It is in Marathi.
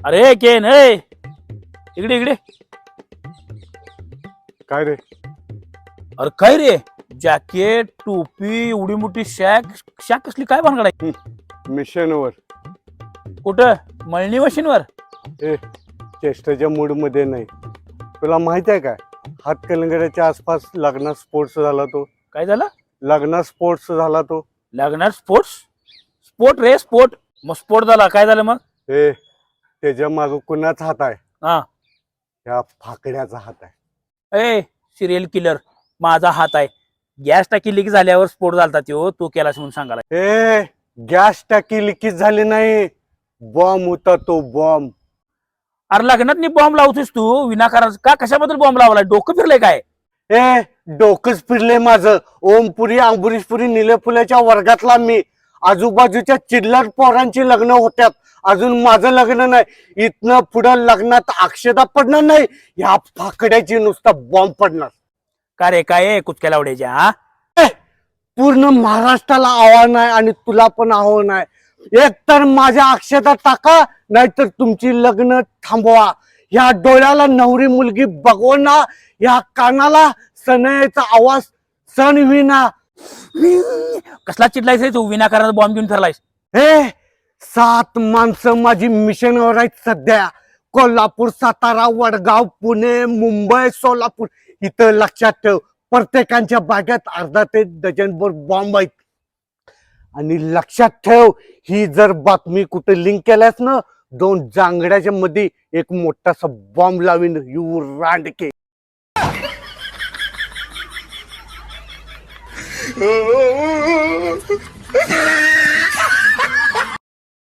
अरे केन हे इकडे इकडे. काय रे? अरे काय रे, जॅकेट टोपी एवढी मोठी शॅक शॅक कसली काय भानगड आहे? मिशनवर. कुठं मळणी मशीनवर? चेष्टाच्या मूड मध्ये नाही. तुला माहित आहे काय, हातकणंगल्याच्या आसपास लग्नात स्पोर्ट्स झाला तो. काय झालं? लग्नात स्पोर्ट्स झाला तो. लग्नात स्पोर्ट्स? स्पोर्ट रे स्पोर्ट. मग स्पोर्ट झाला, काय झालं मग? त्याच्या माग कुणाचा हात आहे? हा ह्या फाकड्याचा हात आहे. ए सिरियल किलर, माझा हात आहे. गॅस टाकी लीक झाल्यावर स्फोट झालता त्यो, तू केलास म्हणून सांगायला. गॅस टाकी लिकेज झाली नाही, बॉम्ब होता तो बॉम्ब. अरे लग्नात नी बॉम्ब लावतोस तू विनाकारण का? कशाबद्दल बॉम्ब लावलाय? डोकं फिरलंय काय? डोकंच फिरले माझं. ओमपुरी अंबुरीशपुरी निलेफुल्याच्या वर्गातला मी. आजूबाजूच्या चिल्लर पोरांची लग्न होत्यात, अजून माझं लग्न नाही. इथनं पुढं लग्नात अक्षता पडणार नाही, ह्या फाकड्याची नुसता बॉम्ब पडणार. का रे काय कुचक्या लावड्याच्या? हा पूर्ण महाराष्ट्राला आव्हान आहे आणि तुला पण आव्हान आहे. एक तर माझ्या अक्षता टाका, नाहीतर तुमची लग्न थांबवा. ह्या डोळ्याला नवरी मुलगी बघवना, ह्या कानाला सनयचा आवाज सण विना. कसला चिडलायस तू? विनाकारण बॉम्ब घेऊन फिरलायस? 7 माणसं माझी मिशनवर आहेत सध्या. कोल्हापूर, सातारा, वडगाव, पुणे, मुंबई, सोलापूर. इथं लक्षात ठेव, प्रत्येकांच्या बागेत अर्धा ते डझनभर बॉम्ब आहेत. आणि लक्षात ठेव, ही जर बातमी कुठे लिंक केल्यास ना, 2 जांगड्याच्या मध्ये एक मोठासा बॉम्ब लावीन. यू रांडके.